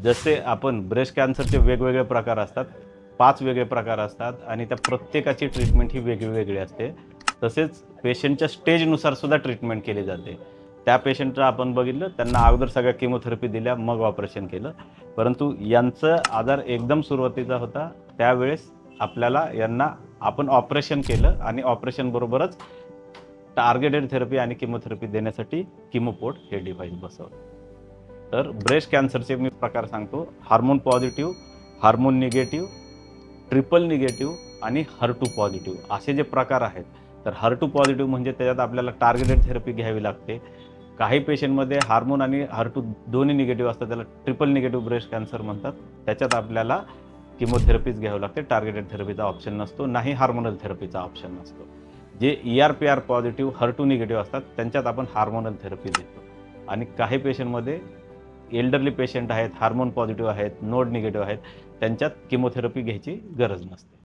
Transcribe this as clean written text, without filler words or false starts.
जसे आपण ब्रेस्ट कॅन्सरचे वेगवेगळे प्रकार असतात, 5 वेगळे प्रकार असतात आणि त्या प्रत्येकाची ट्रीटमेंट ही वेगळी असते. तसेच पेशंटच्या स्टेजनुसार सुद्धा ट्रीटमेंट केली जाते. त्या पेशंटला आपण बघितलं, त्यांना अगोदर सगळ्या किमोथेरपी दिल्या, मग ऑपरेशन केलं. परंतु यांचा आजार एकदम सुरुवातीचा होता. त्यावेळेस आपल्याला यांना आपण ऑपरेशन केलं आणि ऑपरेशनबरोबरच टार्गेटेड थेरपी आणि किमोथेरपी देण्यासाठी किमोपोर्ट हे डिव्हाइस बसवलं. तर ब्रेस्ट कॅन्सरचे मी प्रकार सांगतो. Hormone positive, hormone negative, triple negative आणि HER2 पॉझिटिव्ह असे जे प्रकार आहेत. तर HER2 पॉझिटिव्ह म्हणजे त्याच्यात आपल्याला टार्गेटेड थेरपी घ्यावी लागते. काही पेशंटमध्ये हार्मोन आणि HER2 दोन्ही निगेटिव्ह असतात, त्याला ट्रिपल निगेटिव्ह ब्रेस्ट कॅन्सर म्हणतात. त्याच्यात आपल्याला किमोथेरपीच घ्यावी लागते, टार्गेटेड थेरपीचा ऑप्शन नसतो, नाही हार्मोनल थेरपीचा ऑप्शन नसतो. जे ER-PR पॉझिटिव्ह HER2 निगेटिव्ह असतात त्यांच्यात आपण हार्मोनल थेरपी देतो. आणि काही पेशंटमध्ये एल्डरली पेशंट आहेत, हार्मोन पॉझिटिव्ह आहेत, नोड निगेटिव्ह आहेत, त्यांच्यात किमोथेरपी घ्यायची गरज नसते.